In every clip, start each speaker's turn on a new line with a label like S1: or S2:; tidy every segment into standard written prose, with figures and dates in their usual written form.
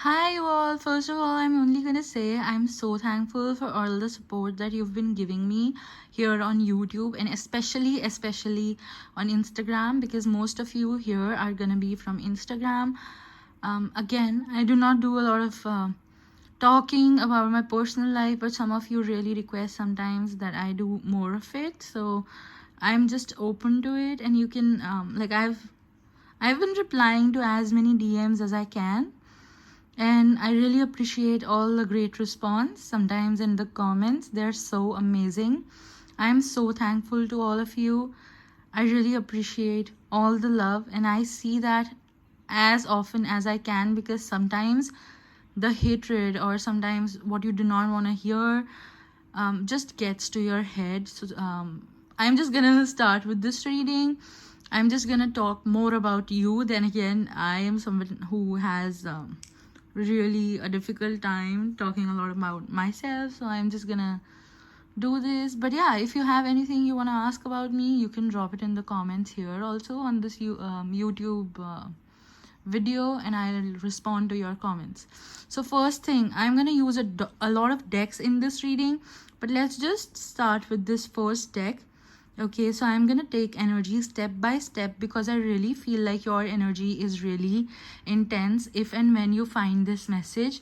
S1: Hi all. First of all, I'm only gonna say I'm so thankful for all the support that you've been giving me here on YouTube, and especially on Instagram, because most of you here are gonna be from Instagram. Again, I do not do a lot of talking about my personal life, but some of you really request sometimes that I do more of it. So I'm just open to it, and you can I've been replying to as many DMs as I can, and I really appreciate all the great response sometimes in the comments. They're so amazing. I'm so thankful to all of you. I really appreciate all the love, and I see that as often as I can, because sometimes the hatred or sometimes what you do not want to hear just gets to your head. So I'm just gonna start with this reading. I'm just gonna talk more about you. Then again, I am someone who has really a difficult time talking a lot about myself, so I'm just gonna do this. But yeah, if you have anything you want to ask about me, you can drop it in the comments here also on this YouTube video, and I'll respond to your comments. So first thing, I'm gonna use a lot of decks in this reading, but let's just start with this first deck. Okay, so I'm gonna take energy step by step, because I really feel like your energy is really intense if and when you find this message.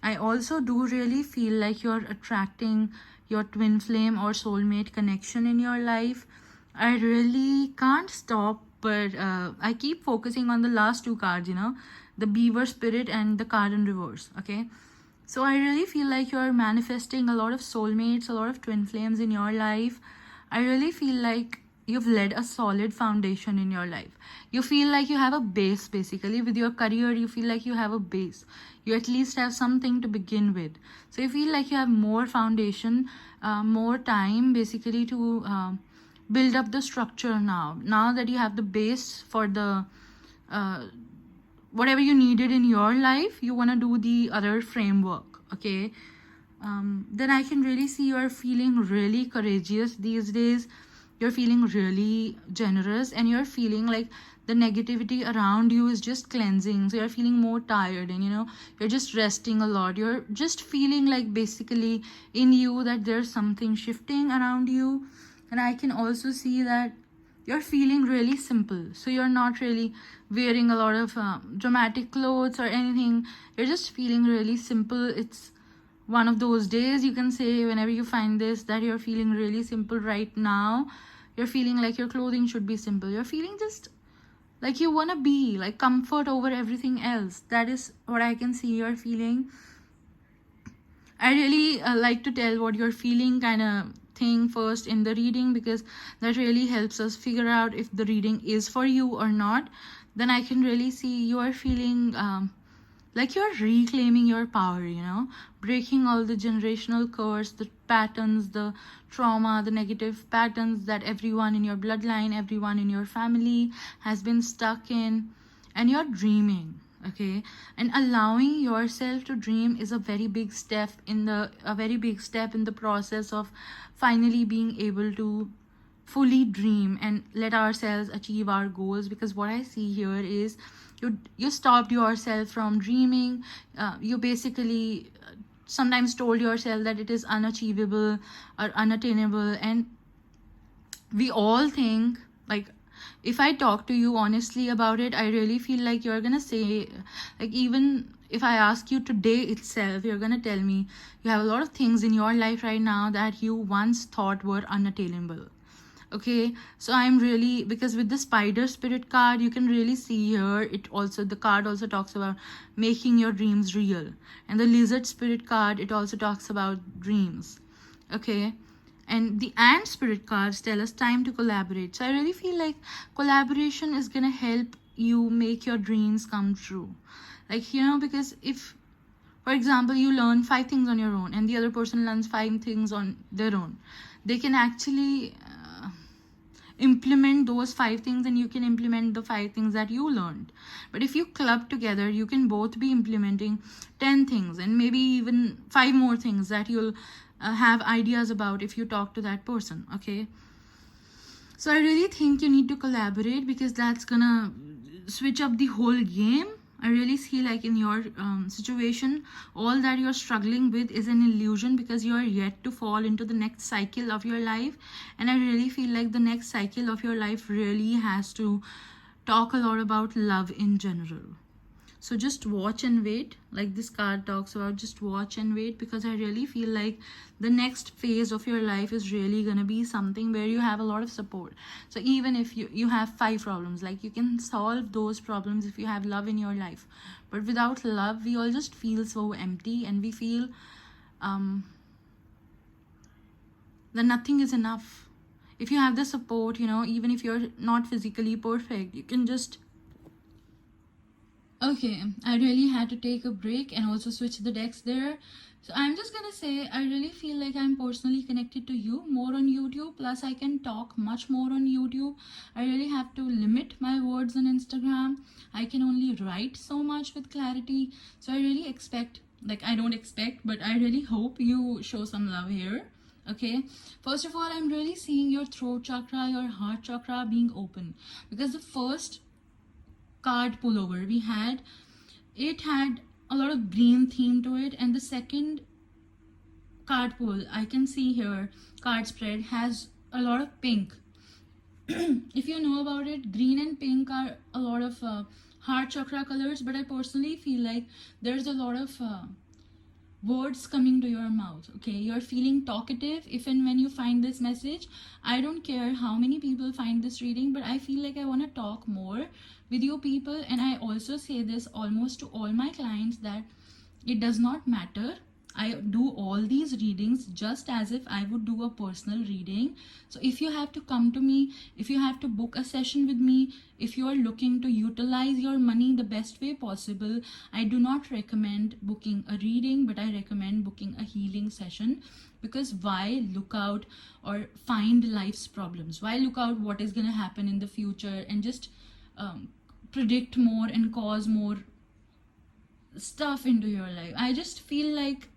S1: I also do really feel like you're attracting your twin flame or soulmate connection in your life. I really can't stop, but I keep focusing on the last two cards, the beaver spirit and the card in reverse. Okay, so I really feel like you're manifesting a lot of soulmates, a lot of twin flames in your life. I really feel like you've led a solid foundation in your life. You feel like you have a base, basically. With your career, you feel like you have a base. You at least have something to begin with. So you feel like you have more foundation, more time, basically, to build up the structure now. Now that you have the base for the whatever you needed in your life, you want to do the other framework. Okay, then I can really see you're feeling really courageous these days. You're feeling really generous, and you're feeling like the negativity around you is just cleansing. So you're feeling more tired, and you're just resting a lot. You're just feeling like basically in you that there's something shifting around you. And I can also see that you're feeling really simple. So you're not really wearing a lot of dramatic clothes or anything. You're just feeling really simple. It's one of those days, you can say, whenever you find this, that you're feeling really simple right now. You're feeling like your clothing should be simple. You're feeling just like you want to be like comfort over everything else. That is what I can see you're feeling. I really like to tell what you're feeling kind of thing first in the reading, because that really helps us figure out if the reading is for you or not. Then I can really see you are feeling like you're reclaiming your power, breaking all the generational curse, the patterns, the trauma, the negative patterns that everyone in your bloodline, everyone in your family has been stuck in. And you're dreaming. Okay, and allowing yourself to dream is a very big step in the process of finally being able to fully dream and let ourselves achieve our goals. Because what I see here is you stopped yourself from dreaming. You basically sometimes told yourself that it is unachievable or unattainable, and we all think, like, if I talk to you honestly about it, I really feel like you're gonna say, like, even if I ask you today itself, you're gonna tell me you have a lot of things in your life right now that you once thought were unattainable. Okay, so I'm really, because with the spider spirit card, you can really see here, the card also talks about making your dreams real. And the lizard spirit card, it also talks about dreams. Okay, and the ant spirit cards tell us time to collaborate. So I really feel like collaboration is gonna help you make your dreams come true. Like, because if, for example, you learn 5 things on your own and the other person learns 5 things on their own, they can actually implement those 5 things, and you can implement the 5 things that you learned. But if you club together, you can both be implementing 10 things and maybe even 5 more things that you'll have ideas about if you talk to that person. Okay, so I really think you need to collaborate, because that's gonna switch up the whole game. I really see like in your situation, all that you're struggling with is an illusion, because you are yet to fall into the next cycle of your life. And I really feel like the next cycle of your life really has to talk a lot about love in general. So just watch and wait, like this card talks about. Just watch and wait, because I really feel like the next phase of your life is really gonna be something where you have a lot of support. So even if you have 5 problems, like you can solve those problems if you have love in your life. But without love, we all just feel so empty, and we feel that nothing is enough. If you have the support, even if you're not physically perfect, you can just... Okay, I really had to take a break and also switch the decks there. So I'm just gonna say, I really feel like I'm personally connected to you more on YouTube. Plus, I can talk much more on YouTube. I really have to limit my words on Instagram. I can only write so much with clarity. So I really expect, like, I don't expect, but I really hope you show some love here. Okay, first of all, I'm really seeing your throat chakra, your heart chakra being open, because the first card pullover we had, it had a lot of green theme to it, and the second card pull, I can see here, card spread, has a lot of pink. If you know about it, green and pink are a lot of heart chakra colors, but I personally feel like there's a lot of words coming to your mouth. Okay, you're feeling talkative if and when you find this message. I don't care how many people find this reading, but I feel like I want to talk more with you people. And I also say this almost to all my clients, that it does not matter. I do all these readings just as if I would do a personal reading. So if you have to come to me, if you have to book a session with me, if you are looking to utilize your money the best way possible, I do not recommend booking a reading, but I recommend booking a healing session. Because why look out or find life's problems? Why look out what is going to happen in the future and just predict more and cause more stuff into your life? I just feel like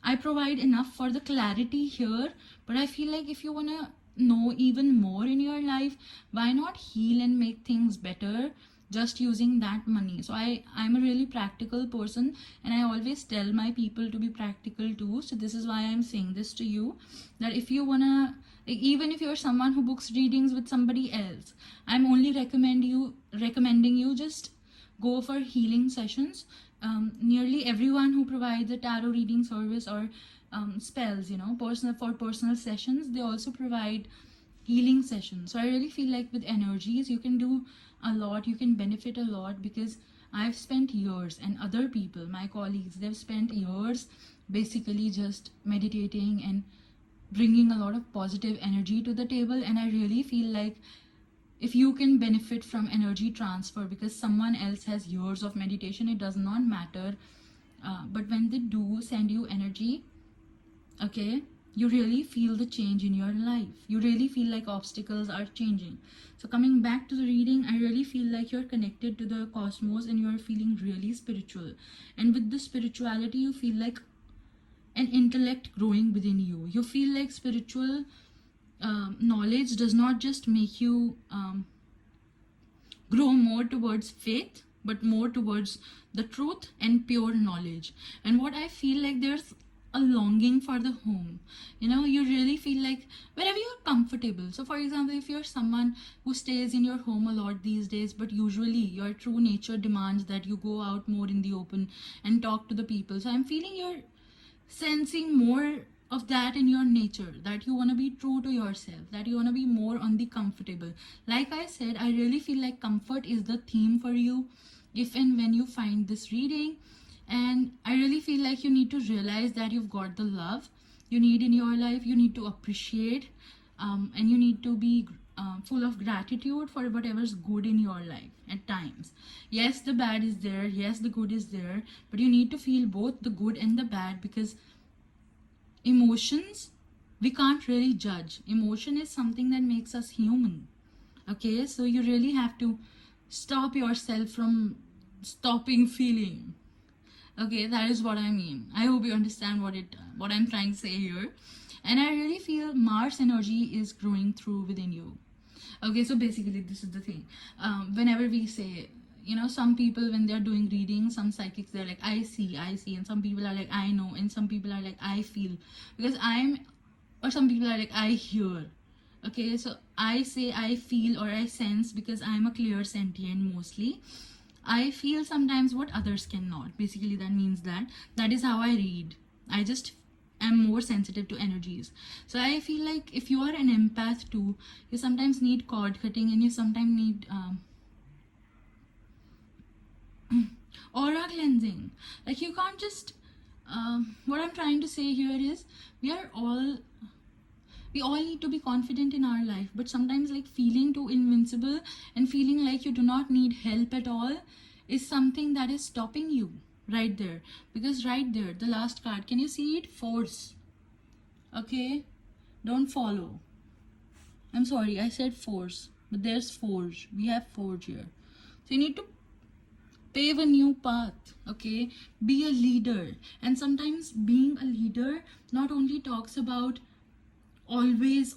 S1: I provide enough for the clarity here, but I feel like if you want to know even more in your life, why not heal and make things better just using that money? So I'm a really practical person, and I always tell my people to be practical too. So this is why I'm saying this to you, that if you want to, even if you're someone who books readings with somebody else, I'm only recommending you just go for healing sessions. Nearly everyone who provides a tarot reading service or spells, personal sessions, they also provide healing sessions. So I really feel like with energies, you can do a lot, you can benefit a lot, because I've spent years, and other people, my colleagues, they've spent years basically just meditating and bringing a lot of positive energy to the table. And I really feel like if you can benefit from energy transfer because someone else has years of meditation, it does not matter. But when they do send you energy, okay, you really feel the change in your life. You really feel like obstacles are changing. So coming back to the reading, I really feel like you're connected to the cosmos and you're feeling really spiritual. And with the spirituality, you feel like an intellect growing within you. You feel like spiritual knowledge does not just make you grow more towards faith, but more towards the truth and pure knowledge. And what I feel like, there's a longing for the home. You really feel like wherever you're comfortable. So for example, if you're someone who stays in your home a lot these days, but usually your true nature demands that you go out more in the open and talk to the people. So I'm feeling you're sensing more of that in your nature, that you want to be true to yourself, that you want to be more on the comfortable. Like I said, I really feel like comfort is the theme for you if and when you find this reading. And I really feel like you need to realize that you've got the love you need in your life. You need to appreciate and you need to be full of gratitude for whatever's good in your life at times. Yes, the bad is there, yes, the good is there, but you need to feel both the good and the bad, because emotions, we can't really judge. Emotion is something that makes us human. Okay, so you really have to stop yourself from stopping feeling. Okay, that is what I mean. I hope you understand what I'm trying to say here. And I really feel Mars energy is growing through within you. Okay, so basically this is the thing. Whenever we say, you know, some people when they're doing reading, some psychics, they're like, I see, and some people are like, I know, and some people are like, I feel, because or some people are like, I hear. Okay, so I say I feel or I sense because I'm a clear sentient mostly. I feel sometimes what others cannot. Basically, that means that is how I read. I just am more sensitive to energies. So I feel like if you are an empath too, you sometimes need cord cutting, and you sometimes need aura cleansing. Like, you can't just what I'm trying to say here is we all need to be confident in our life, but sometimes like feeling too invincible and feeling like you do not need help at all is something that is stopping you right there. Because right there, the last card, can you see it? Force. Okay, don't follow. I'm sorry, I said force, but there's forge. We have forge here. So you need to pave a new path. Okay, be a leader. And sometimes being a leader not only talks about always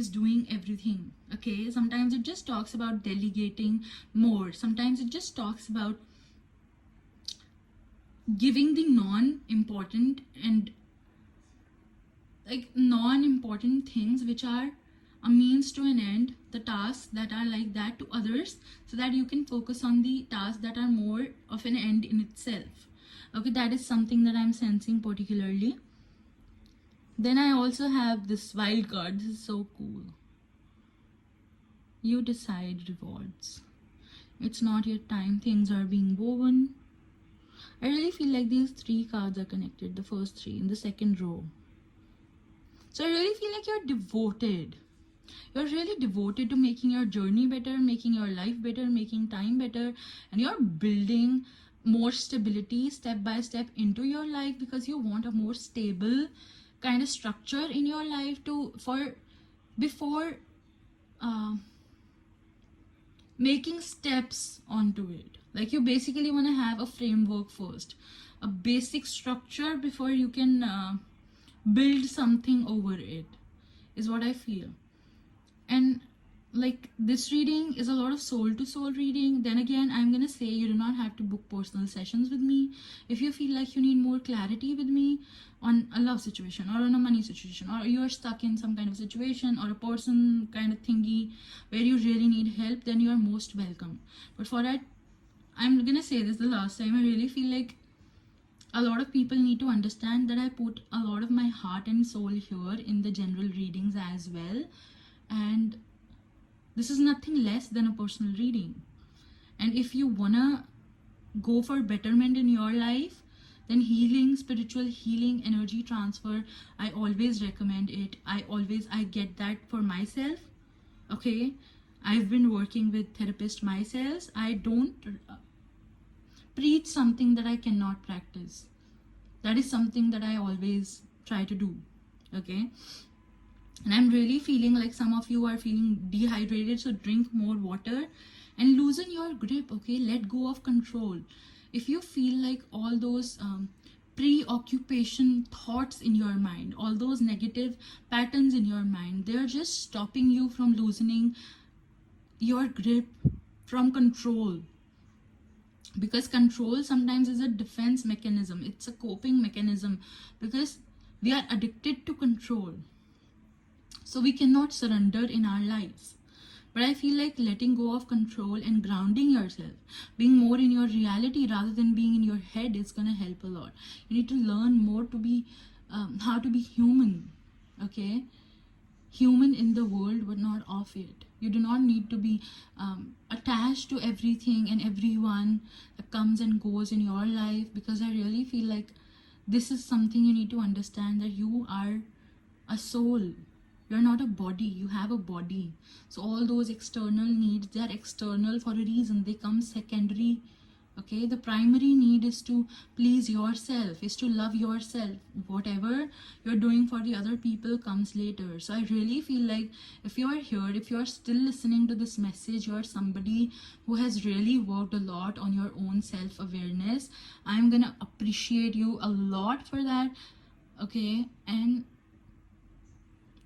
S1: doing everything. Okay, sometimes it just talks about delegating more. Sometimes it just talks about giving the non-important and like non-important things which are a means to an end, the tasks that are like that, to others, so that you can focus on the tasks that are more of an end in itself. Okay, that is something that I'm sensing particularly. Then I also have this wild card. This is so cool. You decide rewards. It's not your time. Things are being woven. I really feel like these three cards are connected. The first three in the second row. So I really feel like you're devoted. You're really devoted to making your journey better, making your life better, making time better. And you're building more stability step by step into your life because you want a more stable kind of structure in your life before making steps onto it. Like, you basically want to have a framework first, a basic structure before you can build something over it, is what I feel. And like, this reading is a lot of soul to soul reading. Then again, I'm gonna say you do not have to book personal sessions with me. If you feel like you need more clarity with me on a love situation or on a money situation, or you're stuck in some kind of situation or a person kind of thingy where you really need help, then you are most welcome. But for that, I'm gonna say this the last time, I really feel like a lot of people need to understand that I put a lot of my heart and soul here in the general readings as well. And this is nothing less than a personal reading. And if you wanna go for betterment in your life, then healing, spiritual healing, energy transfer, I always recommend it. I get that for myself. Okay, I've been working with therapists myself. I don't preach something that I cannot practice. That is something that I always try to do. Okay, and I'm really feeling like some of you are feeling dehydrated, so drink more water and loosen your grip. Okay, let go of control. If you feel like all those preoccupation thoughts in your mind, all those negative patterns in your mind, they're just stopping you from loosening your grip, from control. Because control sometimes is a defense mechanism, it's a coping mechanism, because we are addicted to control. So we cannot surrender in our lives. But I feel like letting go of control and grounding yourself, being more in your reality rather than being in your head, is going to help a lot. You need to learn more to be, how to be human. Okay? Human in the world, but not of it. You do not need to be attached to everything and everyone that comes and goes in your life, because I really feel like this is something you need to understand, that you are a soul. You're not a body, you have a body. So all those external needs, they are external for a reason. They come secondary. Okay, the primary need is to please yourself, is to love yourself. Whatever you're doing for the other people comes later. So I really feel like if you are here, if you're still listening to this message, you're somebody who has really worked a lot on your own self-awareness. I'm gonna appreciate you a lot for that. Okay, and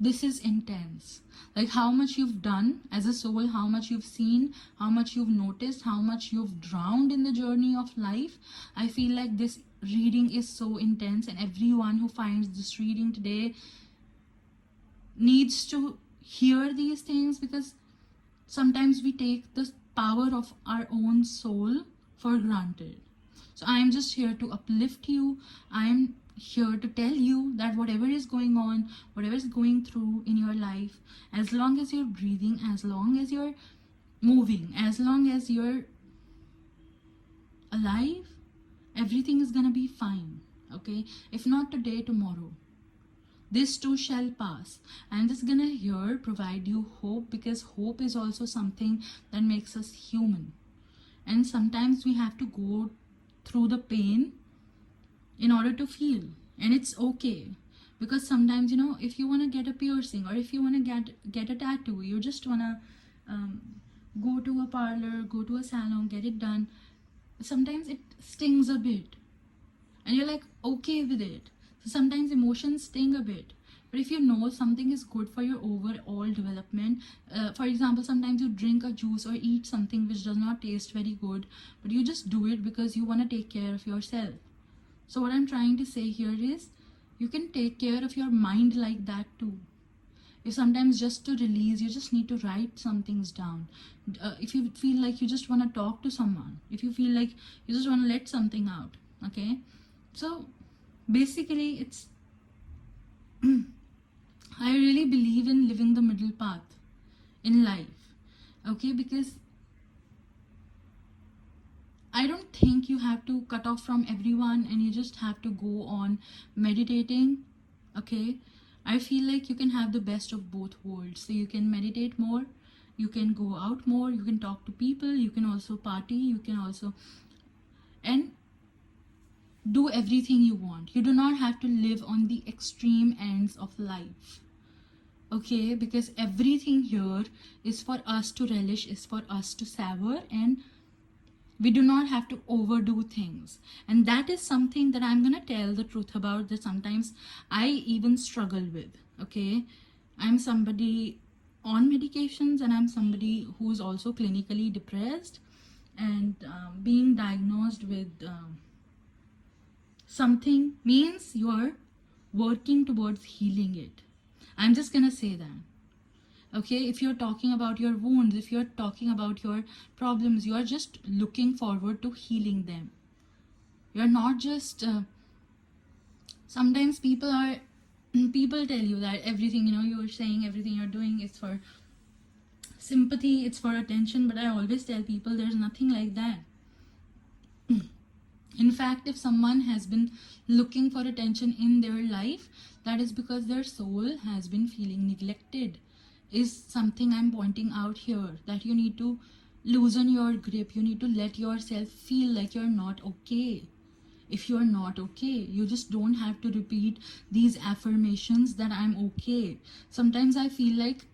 S1: This is intense. Like how much you've done as a soul, how much you've seen, how much you've noticed, how much you've drowned in the journey of life. I feel like this reading is so intense, and everyone who finds this reading today needs to hear these things, because sometimes we take the power of our own soul for granted. So I am just here to uplift you. I am here to tell you that whatever is going on, whatever is going through in your life, as long as you're breathing, as long as you're moving, as long as you're alive, everything is gonna be fine. Okay? If not today, tomorrow. This too shall pass. I'm just gonna here provide you hope, because hope is also something that makes us human. And sometimes we have to go through the pain in order to feel, and it's okay. Because sometimes, if you want to get a piercing, or if you want to get a tattoo, you just want to go to a parlor, go to a salon, get it done. Sometimes it stings a bit, and you're like okay with it. So sometimes emotions sting a bit, but if you know something is good for your overall development, for example, sometimes you drink a juice or eat something which does not taste very good, but you just do it because you want to take care of yourself. So what I'm trying to say here is, you can take care of your mind like that too. If sometimes just to release, you just need to write some things down. If you feel like you just want to talk to someone, if you feel like you just want to let something out, okay? So basically it's I really believe in living the middle path in life, okay? Because I don't think you have to cut off from everyone and you just have to go on meditating, okay? I feel like you can have the best of both worlds. So you can meditate more, you can go out more, you can talk to people, you can also party, you can also and do everything you want. You do not have to live on the extreme ends of life, okay? Because everything here is for us to relish, is for us to savor, and we do not have to overdo things. And that is something that I'm gonna tell the truth about, that sometimes I even struggle with, okay? I'm somebody on medications, and I'm somebody who's also clinically depressed, and being diagnosed with something means you're working towards healing it. I'm just gonna say that. Okay, if you're talking about your wounds, if you're talking about your problems, you are just looking forward to healing them. You're not just sometimes people tell you that everything, you're saying, everything you're doing is for sympathy, it's for attention, but I always tell people there's nothing like that. In fact, if someone has been looking for attention in their life, that is because their soul has been feeling neglected, is something I'm pointing out here, that you need to loosen your grip. You need to let yourself feel like you're not okay. If you're not okay, you just don't have to repeat these affirmations that I'm okay. Sometimes I feel like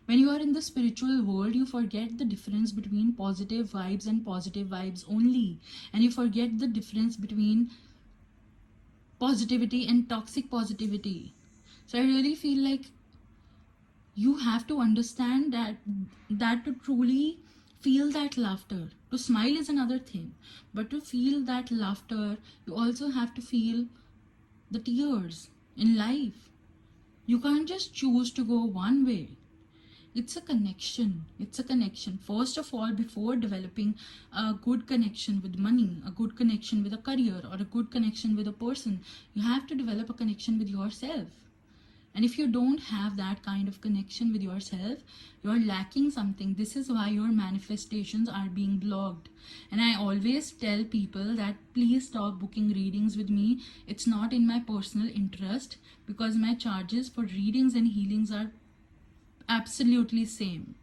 S1: when you are in the spiritual world, you forget the difference between positive vibes and positive vibes only. And you forget the difference between positivity and toxic positivity. So I really feel like you have to understand that to truly feel that laughter, to smile is another thing, but to feel that laughter, you also have to feel the tears in life. You can't just choose to go one way. It's a connection. It's a connection. First of all, before developing a good connection with money, a good connection with a career, or a good connection with a person, you have to develop a connection with yourself. And if you don't have that kind of connection with yourself, you're lacking something. This is why your manifestations are being blocked. And I always tell people that please stop booking readings with me. It's not in my personal interest, because my charges for readings and healings are absolutely same.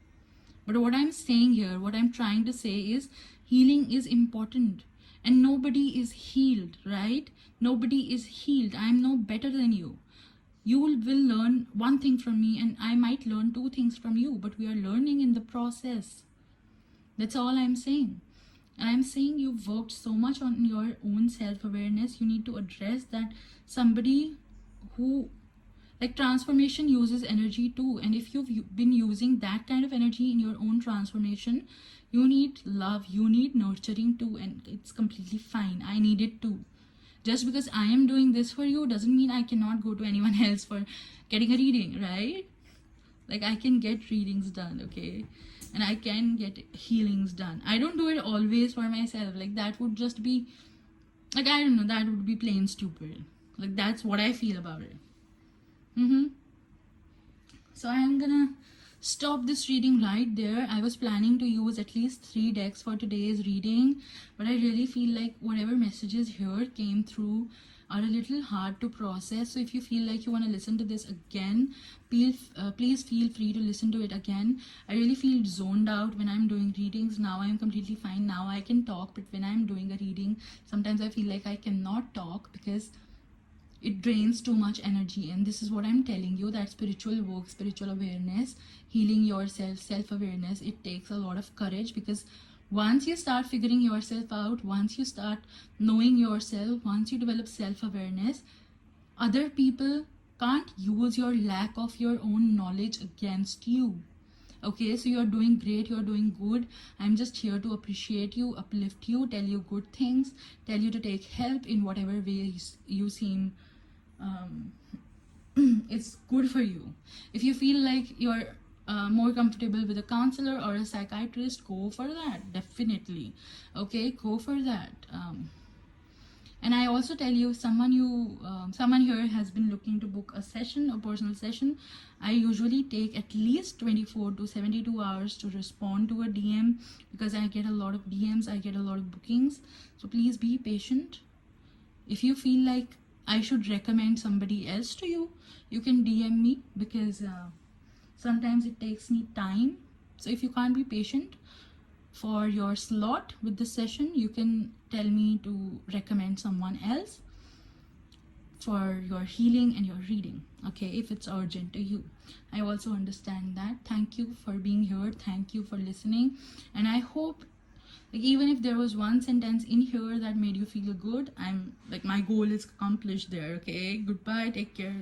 S1: But what I'm saying here, what I'm trying to say is, healing is important, and nobody is healed, right? Nobody is healed. I'm no better than you. You will learn one thing from me, and I might learn two things from you, but we are learning in the process. That's all I'm saying. And I'm saying you've worked so much on your own self-awareness. You need to address that somebody who Like transformation uses energy too, and if you've been using that kind of energy in your own transformation, you need love, you need nurturing too, and it's completely fine. I need it too. Just because I am doing this for you doesn't mean I cannot go to anyone else for getting a reading, right? Like I can get readings done, okay, and I can get healings done. I don't do it always for myself. Like that would just be, like, I don't know, that would be plain stupid. Like that's what I feel about it. So I am gonna stop this reading right there. I was planning to use at least 3 decks for today's reading, but I really feel like whatever messages here came through are a little hard to process. So if you feel like you want to listen to this again, please feel free to listen to it again. I really feel zoned out when I'm doing readings. Now I'm completely fine. Now I can talk, but when I'm doing a reading, sometimes I feel like I cannot talk because it drains too much energy. And this is what I'm telling you, that spiritual work, spiritual awareness, healing yourself, self-awareness, it takes a lot of courage, because once you start figuring yourself out, once you start knowing yourself, once you develop self-awareness, other people can't use your lack of your own knowledge against you. Okay, so you're doing great, you're doing good. I'm just here to appreciate you, uplift you, tell you good things, tell you to take help in whatever ways you seem it's good for you. If you feel like you're more comfortable with a counselor or a psychiatrist, go for that, definitely. Okay, go for that. And I also tell you, someone here has been looking to book a session, a personal session. I usually take at least 24 to 72 hours to respond to a DM, because I get a lot of DMs, I get a lot of bookings. So please be patient. If you feel like I should recommend somebody else to you, you can DM me, because sometimes it takes me time. So if you can't be patient for your slot with the session, you can tell me to recommend someone else for your healing and your reading, okay, if it's urgent to you. I also understand that. Thank you for being here, thank you for listening, and I hope, like, even if there was one sentence in here that made you feel good, I'm like, my goal is accomplished there. Okay, goodbye, take care.